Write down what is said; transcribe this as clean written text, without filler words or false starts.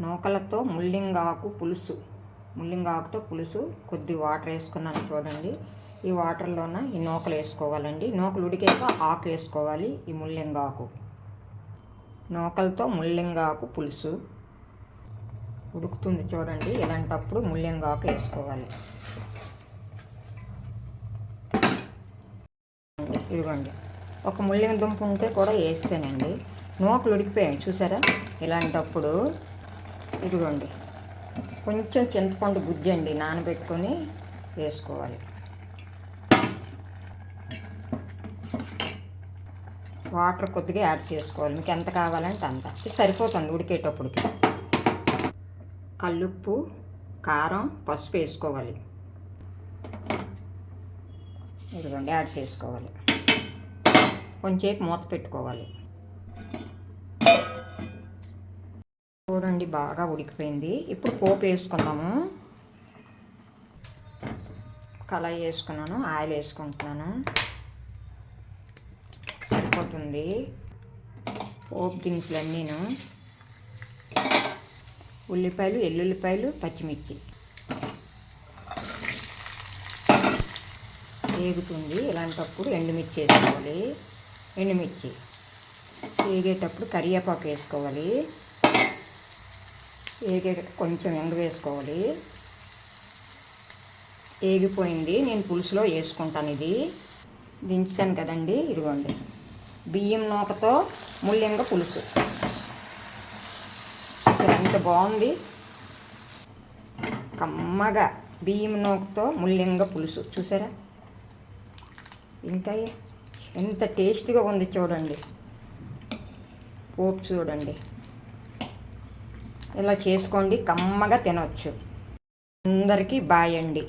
నూకలతో ముల్లింగాకుతో పులుసు కొద్ది వాటర్ వేసుకున్నాను చూడండి. ఈ వాటర్లోన ఈ నూకలు వేసుకోవాలండి. నూకలు ఉడికాక ఆకు వేసుకోవాలి. ఈ ముల్లింగాకు, నూకలతో ముల్లింగాకు పులుసు ఉడుకుతుంది చూడండి. ఇలాంటప్పుడు ముల్లింగాకు వేసుకోవాలి. ఇదిగోండి, ఒక ముల్లింగ దుంప ఉంటే కూడా వేస్తానండి. నూకలు ఉడికిపోయాయి చూసారా. ఇలాంటప్పుడు ఇదిగోండి కొంచెం చింతపండు గుజ్జండి నానబెట్టుకొని వేసుకోవాలి. వాటర్ కొద్దిగా యాడ్ చేసుకోవాలి. మీకు ఎంత కావాలంటే అంత. ఇది సరిపోతుంది ఉడికేటప్పటికి. కల్లుప్పు, కారం, పసుపు వేసుకోవాలి. ఇదిగోండి యాడ్ చేసుకోవాలి. కొంచెంసేపు మూత పెట్టుకోవాలి. చూడండి బాగా ఉడికిపోయింది. ఇప్పుడు పోపు వేసుకుందాము. కళాయి వేసుకున్నాను, ఆయిల్ వేసుకుంటున్నాను. సరిపోతుంది. పోపు దినుసులు అన్నీను, ఉల్లిపాయలు, ఎల్లుల్లిపాయలు, పచ్చిమిర్చి వేగుతుంది. ఇలాంటప్పుడు ఎండుమిర్చి వేసుకోవాలి. ఎండుమిర్చి వేగేటప్పుడు కరివేపాకు వేసుకోవాలి. కొంచెం ఎండు వేసుకోవాలి. వేగిపోయింది. నేను పులుసులో వేసుకుంటాను. ఇది దించాను కదండి. ఇదిగోండి బియ్యం నూకతో ముల్లింగ పులుసు. అసలు ఎంత బాగుంది. కమ్మగా బియ్యం నూకతో ముల్లింగ పులుసు చూసారా. ఇంకా ఎంత టేస్ట్గా ఉంది చూడండి. పోపు చూడండి. ఇలా చేసుకోండి, కమ్మగా తినవచ్చు. అందరికీ బాయ్ అండి.